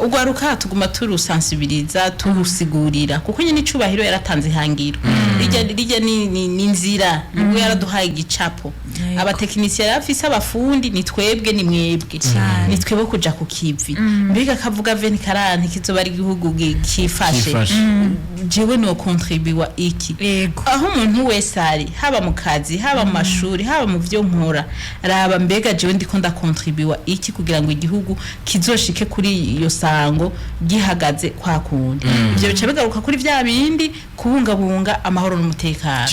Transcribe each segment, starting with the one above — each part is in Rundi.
ugwaruka tuguma turusensibiliza turusigurira kuko nyine icubahiro yaratanze ihangiro rijya ni inzira niwe yaraduhaye igicapo abatekinisiye yafise abafundi ni twebwe ni mwebwe ni twebwe kuja ku kivi mbega kavuga 2040 kizoba ari igihugu kifashe jewe no contribuer iki aho umuntu wese ari haba mu kazi haba mu mashuri haba mu vyo nkora raba mbega jewe ndiko nda contribuer iki kugira ngo igihugu kizoshike kuri iyo sango gihagaze kwa kundi ivyo bica bigaruka kuri vya bindi kubungabunga amahoro n'umutekano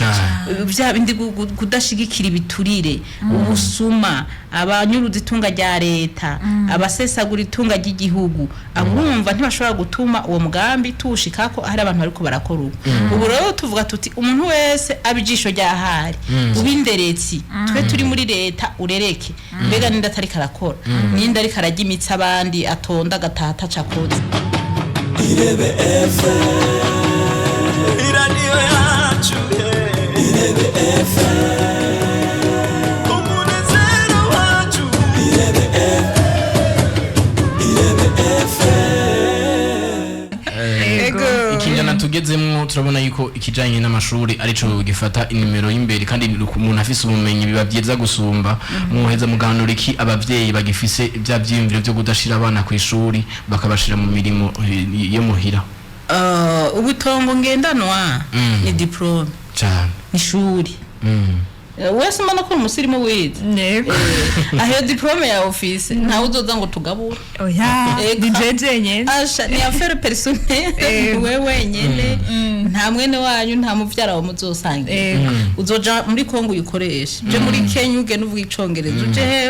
vya bindi kudashigikira ibiturire ubusuma abanyuruza itunga rya leta abasesagura itunga ry'igihugu abumva ntibashobora gutuma uwo mugambi tuwushikako hari abantu bariko barakora ubu rero tuvuga tuti umuntu wese abijisho ryahari ubinderetsi twe turi muri leta urereke mbega ninda atari karakora ninda ari karagimitsa abandi atonda gatata cakoze Irebe FM iraniyo yacu Irebe FM ikinjana tugezemwo turabona yuko ikijanye n'amashuri arico gifata inimero y'imbere kandi umuntu afise ubumenyi biba byiza gusumba muheza muganura iki abavyeyi bagifise bya byiyumviro byo kudashira abana ku ishuri bakabashira mu mirimo yo muhira ubutongo ngendanwa ni diplôme cyane ishuri wese mana ko umusirimu wize nego aho diplôme ya office nta uzoza ngo tugabura oya nijeje nyene asha ni affaire personnelle wewe nyene nta mwene wanyu nta muvyara wa muzosanga uzoja muri Kongo uyikoresha je muri Kenya ugenda uvuga icongereza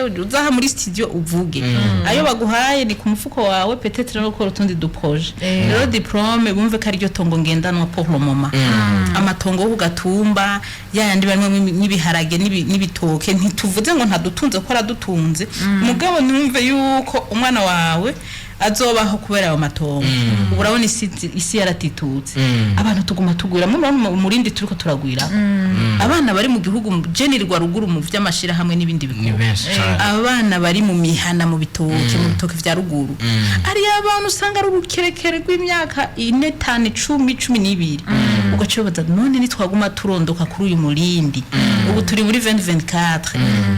uje uzaha muri studio uvuge ayo baguhaye ni ku mufuko wawe peut-être no ko rutundi du projet rero diplôme bumve ko ari ryo tongo ngendanwa pour le moment amatongo ugatumba yandi barimo n'ibiharage n'ibitoke ntituvuze ngo ntadutunze ko aradutunze mugabo numve yuko umwana wawe azobaho kubera ayo matongo urabona isi yaratitutse abantu tuguma tugwira mu murindi turiko turagwira abana bari mu gihugu generirwa ruguru mu vy'amashira hamwe n'ibindi bikorwa abana bari mu mihana mu bitoke vya ruguru ari abantu usanga ari urukerekere rw'imyaka 4 5 10 12 ugacobaza none nitwaguma turondoka kuri uyu murindi ubu turi muri 2024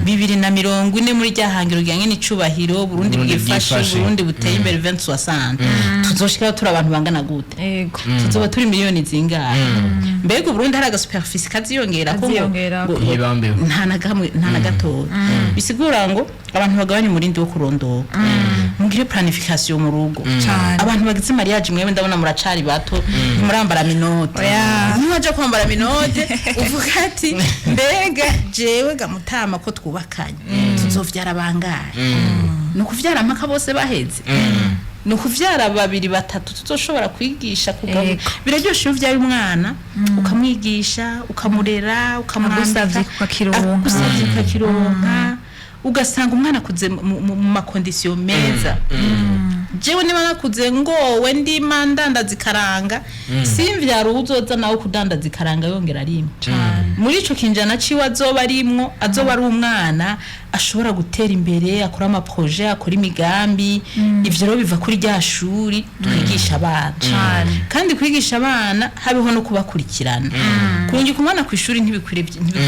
2040 muri ryahangiro ryange n'icubahiro Burundi bwifashe Burundi buteye imbere 2060 tuzoshika turi abantu bangana gute yego tuzoba turi miliyoni zingahe mbega Burundi hari agasuperficie kaziyongera ko yibambeho nta na gato bisigura ngo abantu bagabanye umurindi wo kurondoka mugire planification mu rugo abantu bagize mariage mwewe ndabona muracari bato murambara minote ntiwaje kwambara minote uvuga ati mbega jewe gamutama ko twubakanye tuzovyara bangahe no kuvyara amaka bose baheze no kuvyara babiri batatu tuzoshobora kwigisha kugabo biraryoshe uvyara umwana ukamwigisha ukamurera ukamurambika ukakironka ugasanga umwana kuze mu makondisiyo meza jewe niba nakuze ngowe ndi mandanda zikaranga simvyara uzoza nawe kudanda zikaranga yongera rimwe muri ico kinjana ciwe azoba arimwo azoba ari umwana ashobora gutera imbere akora ama projet akora imigambi ivyo rero biva kuri rya shuri twigisha abana kandi kwigisha abana habeho no kubakurikirana kungi kumwana ku ishuri ntibikwira byonyine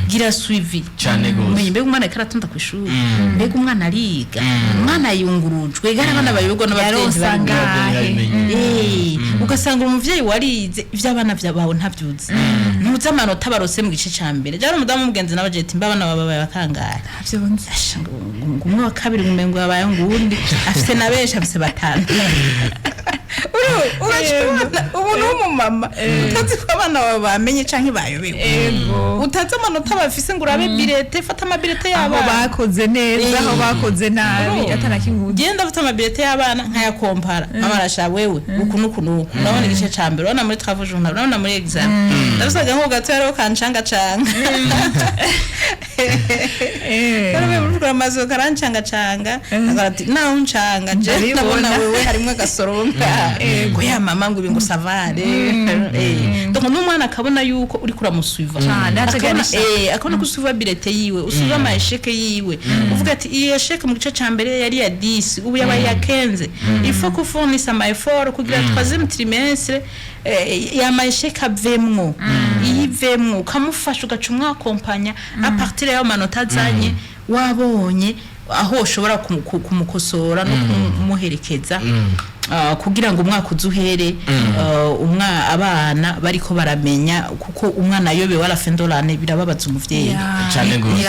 gira suivi cyane gose mbega umwana karatonda ku ishuri mbega umwana ariga umwana yungurujwe gara abana bayoberwa n'abavyeyi ugasanga umuvyeyi warize ivy'abana vyabaho ntavyuzi ntuza amanota barose mu gice ca mbere jara umudamu mugenzi n'abajeti mbabana babaye bakangara avyonze umwe wa kabiri umengo yabaye ngundi afite nabesha afite batanu ubu n'umumama utazi ko abana baba bamenye canke bayobewe utazi amanota bafise ngo urabe birete fata amabirete y'abana bakoze neza aho bakoze nabi atanakinguye genda fata amabirete y'abana nkayakompara amarasha wewe uku urabona igice ca mbere urabona muri travaux journal urabona muri exam ndavuga ngo gato yaro kancanga canga Karabe muri amazo karancanga canga agati naho ncanga je ndabona wewe harimo gasoronka ngo ya mama ngo ibingo savare donc n'umwana akabona yuko uri kuramusuiva akabona ko usuva bilete yiwe usuva amasheke yiwe uvuga ati iyi sheke mu gice ca mbere yari ya 10 ubu yabaye ya 15 il faut que fournisse ama effort kugira troisième trimestre ya masheke avemwo yivemwo ukamufasha ugacumwa akompanya a partir ya manota azanye wabonye aho ushobora kumukosora no kumuherekeza kugira ngo umwaka uzuhere abana bariko baramenya kuko umwana yobe wala fendolane birababaza umuvyeyi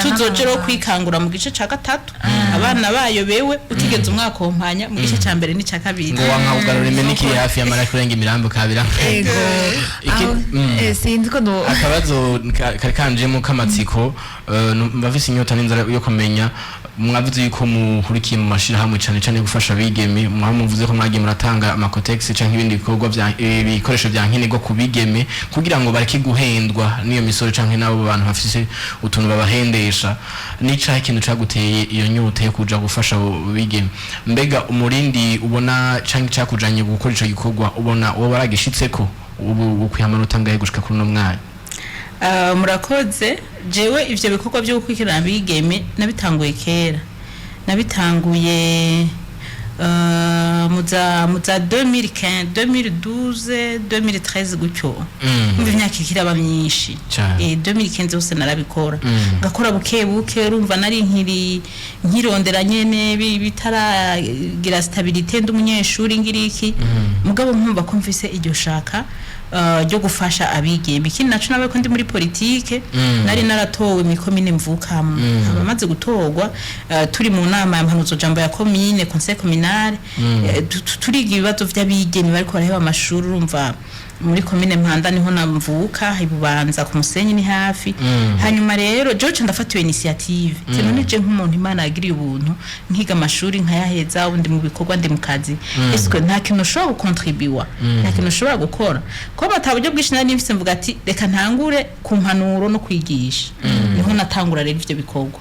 tuzojero kwikangura mu gice ca gatatu abana bayobewe utigeze umwaka kompanya mu gice ca mbere ni ca kabiri ngo wanka ugarura imeniki hafi ya mara kurenga imirambo kabira sinzi ko no akabazo kanjemo kamatsiko mbavise inyota n'inzara yo kumenya mwavuze yuko muhurikiye mu mashira hamwe cyane gufasha bigeme mwamuvuze ko mwagiye muratanga amakotex canke ibindi bikorwa bya bikoresho bya nkenerwa kubigeme kugira ngo bareke guhendwa niyo misoro canke nabo bantu bafise utuntu babahendesha nica ikintu caguteye iyo nyute yo kuja gufasha bigeme mbega umurindi ubona canke cakujanye gukora ico gikorwa ubona uwo baragishitseko ubu kwihamanota ngaye gushika kuri no mwanya murakoze jewe ivyo bikorwa byo gukwikirana bigeme nabitanguye kera nabitanguye muza 2015 2012 2013 gutyo mu myaka ikiraba myinshi 2015 hose narabikora ngakora buke urumva nari nkirondera nyene bitaragira stabilité ndumunyeshuri ngiriki mugabo nkumva ko mfise iryo shaka ryo gufasha abigeme ikindi naco nawe ko ndi muri politique nari naratowe mu komine mvukamo abamaze gutorwa turi mu nama y'amanuzo jambo ya commune conseil communal turiga ibibazo vy'abigeme bariko baraheba amashuri urumva muri komine Mpanda niho namvuka ibubanza ku Musenyi ni hafi hanyuma rero George ndafatiwe initiative tenonije nk'umuntu Imana yagiriye ubuntu nkiga amashuri nkayaheza undi mu bikorwa ndi mu kazi est-ce nta kintu ushobora gukontribuwa nta kintu ushobora gukora ko bataburyo bwinshi nari nifise mvuga ati reka ntangure ku mpanuro no kwigisha niho natangura rero ivyo bikorwa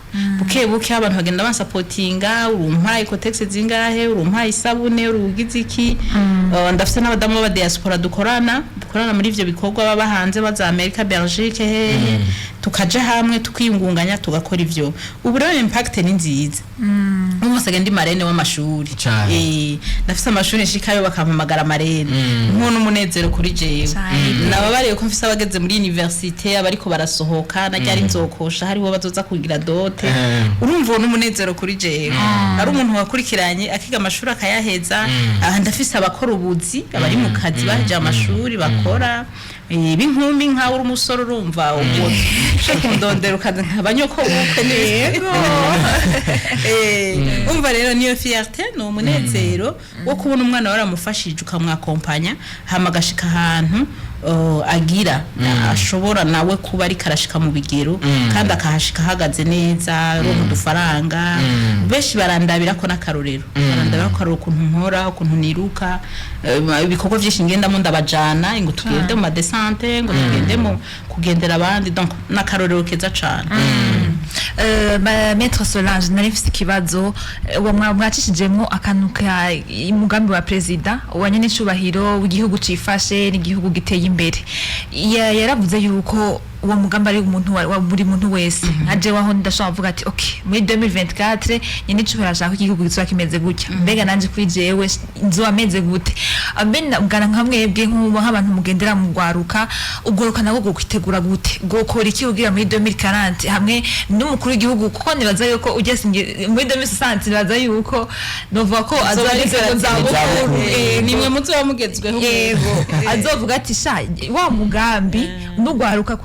buke abantu bagenda bansapotinga urumpa ikotex zingahe urumpa isabune urugize iki ndafise n'abadamu b'aba diaspora dukorana muri ivyo bikorwa baba hanze baza Amerika Belgique hehe tukaje hamwe tukiyungunganya tugakora ivyo ubu rero impact ni nziza umusage ndi marene w'amashuri ndafise amashuri nshikayo bakampamagara marene nk'uno umunezero kuri jewe nababariye ko mfise abageze muri université abariko barasohoka najya ari nzokosha hariho bazoza kugira dote urumva n'umunezero kuri jewe ari umuntu wakurikiranye akiga amashuri akayaheza ndafise abakora ubuzi abari mu kazi baje amashuri bakora binkumi nka uri umusoro urumva ubwo ndondera ukaza nkabanyoko bukwe neza umva rero niyo fierté no umunezero wo kubona umwana waramufashije ukamwakompanya hama gashika ahantu agira ashobora nawe kuba ari karashika mu bigero kandi akahashika hagaze neza ro mu dufaranga beshi barandabira ko nakarorero barandabira ko ari ukuntu nkora ukuntu niruka ibikorwa byinshi ngenda mu ndabajana ngo tugende mu descente ngo tugende mu kugendera abandi donc nakarorero keza cyane Maître Solange narifise kibazo mwacishijemwo akanuka umugambi wa president wanyene cubahiro w'igihugu cifashe n'igihugu giteye imbere yaravuze yuko uwo mugamba ari umuntu wa buri muntu wese aje waho ndashaka kuvuga ati okay muri 2024 nyine cubahiro ashaka igihugu gitwa kimeze gutya mbega nanje kuri jewe nzo ameze gute abena ugana nkamwebwe nk'abantu mugendera mu gwaruka ugoroka nabo gukwitegura gute gukora iki ugira muri 2040 hamwe n'umukuru w'igihugu kuko nibaza yuko ugese muri 2060 nibaza yuko nova ko azageze nzabukuru nimwe muzo bamugezweho yego azovuga ati sha wa mugambi n'ugwaruka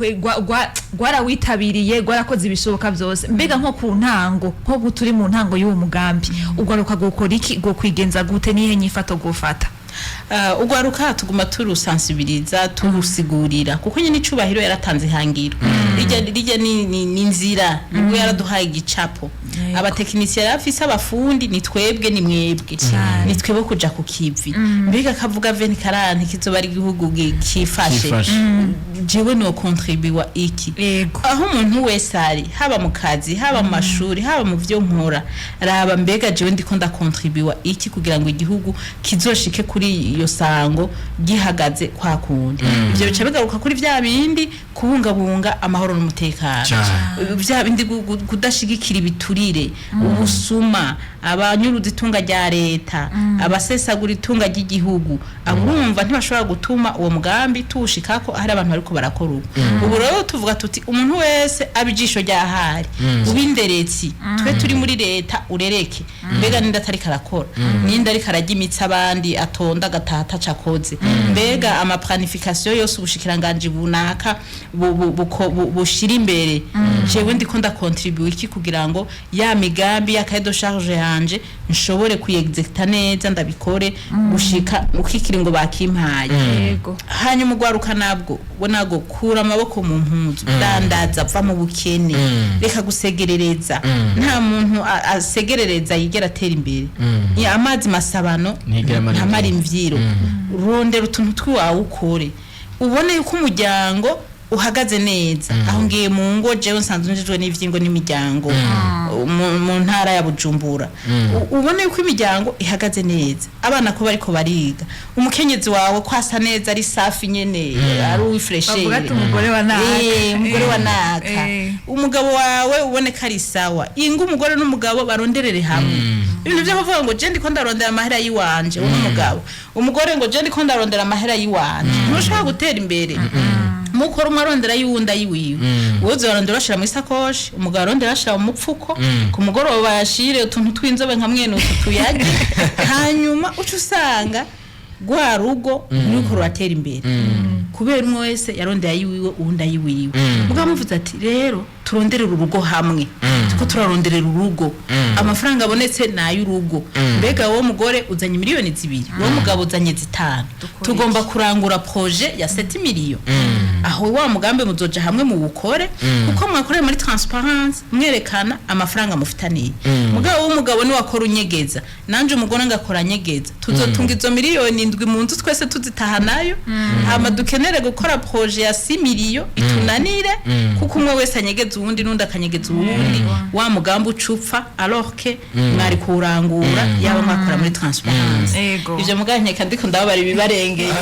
gwara witabiriye gwarakoze ibishoboka byose mbega nko ku ntango nko guturi mu ntango y'uwo mugambi ugwaruka gukora iki go kwigenza gute nihe nyifato gufata ugwaruka tuguma turusensibiliza turusigurira kuko nyine icubahiro yaratanze ihangiro rije ni nzira niwo yaraduhaye igicapo abatekinisiye yarafise abafundi ni twebwe ni mwebwe ni twebwe kuja ku kivi mbega kavuga 2040 kizoba ari igihugu kifashe jewe no contribuwa iki aho umuntu wese ari haba mu kazi haba mu mashuri haba mu vyo nkora raba mbega jewe ndiko nda contribuwa iki kugira ngo igihugu kizoshike kuri iyo sango gihagaze kwa kundi ivyo bica bigaruka kuri vya bindi kubungabunga amahoro n'umutekano vya bindi kudashigikira ibiturire ubusuma abanyuruza itunga rya leta abasesagura itunga ry'igihugu aburumva ntibashobora gutuma uwo mugambi tushikako hari abantu bariko barakora ubu rero tuvuga tuti umuntu wese abijisho ryahari ubinderetsi twe turi muri leta urereke mbega ninda atari karakora ninda ari karagimitsa abandi atonda gatata cakoze mbega ama planification yose ubushikiranganje bunaka bushira imbere jewe ndiko nda contribute iki kugira ngo ya migambi ya cahier de charge yanje nshobore kuyexecta neza ndabikore gushika ukikiri ngo bakimpaye yego hanyuma ugwaruka nabwo bonago kura amaboko mu mpuzu dandaza va mu bukene reka gusegerereza nta muntu asegerereza yigera atera imbere ya amazi masabano ntamara imvyiro rondera utuntu twiwawe ukore ubone yuko umuryango uhagaze neza aho ngiye mu ngo jewe nsanzwe njejwe n'ivyingo n'imiryango mu ntara ya Bujumbura ubone yuko imiryango ihagaze neza abana ko bariko bariga umukenyezi wawe kwasa neza ari safi nyene ari wifreshe bavuga ati umugore wa naka umugore wa naka umugabo wawe ubone kari sawa ingo umugore n'umugabo baronderere hamwe ibintu byo kuvuga ngo je ndiko ndarondera amahera yiwanje umugabo umugore ngo je ndiko ndarondera amahera yiwanje ntushaka gutera imbere mukora umarondera yuwunda yiwiwe wozo barondera bashira mu isakoshi umugabo arondera ashira mu mupfuko ku mugoroba yashire utuntu twinzobe nka mwene utuyagi hanyuma ucu usanga gwa rugo nuko ruratera imbere kubera umwe wese yarondera yiwiwe uwunda yiwiwe mugamuvuze ati rero turonderera urugo hamwe tuko turaronderera urugo amafaranga abonetse nayo urugo mbega wo mugore uzanye miliyoni 2 wo mugabo uzanye 5 tugomba kurangura projet ya 7 miliyoni aho wa mugambe muzoja hamwe mu bukore kuko mwakoreye muri transparence mwerekana amafaranga mufitaniye mugabo wo mugabo ni wakora unyegeza nanje umugore ngakora nyegeza tuzotunga izo miliyoni 7 mu nzu twese tuzitaha nayo hama dukenere gukora projet ya 6 miliyoni itunanire kuko umwe wese anyegeza uwundi nundi akanyegeza uwundi wa mugambo ucupfa alors que mwari kurangura yaba mwakora muri transparence ivyo muganye kandi ko ndabari bibarengeye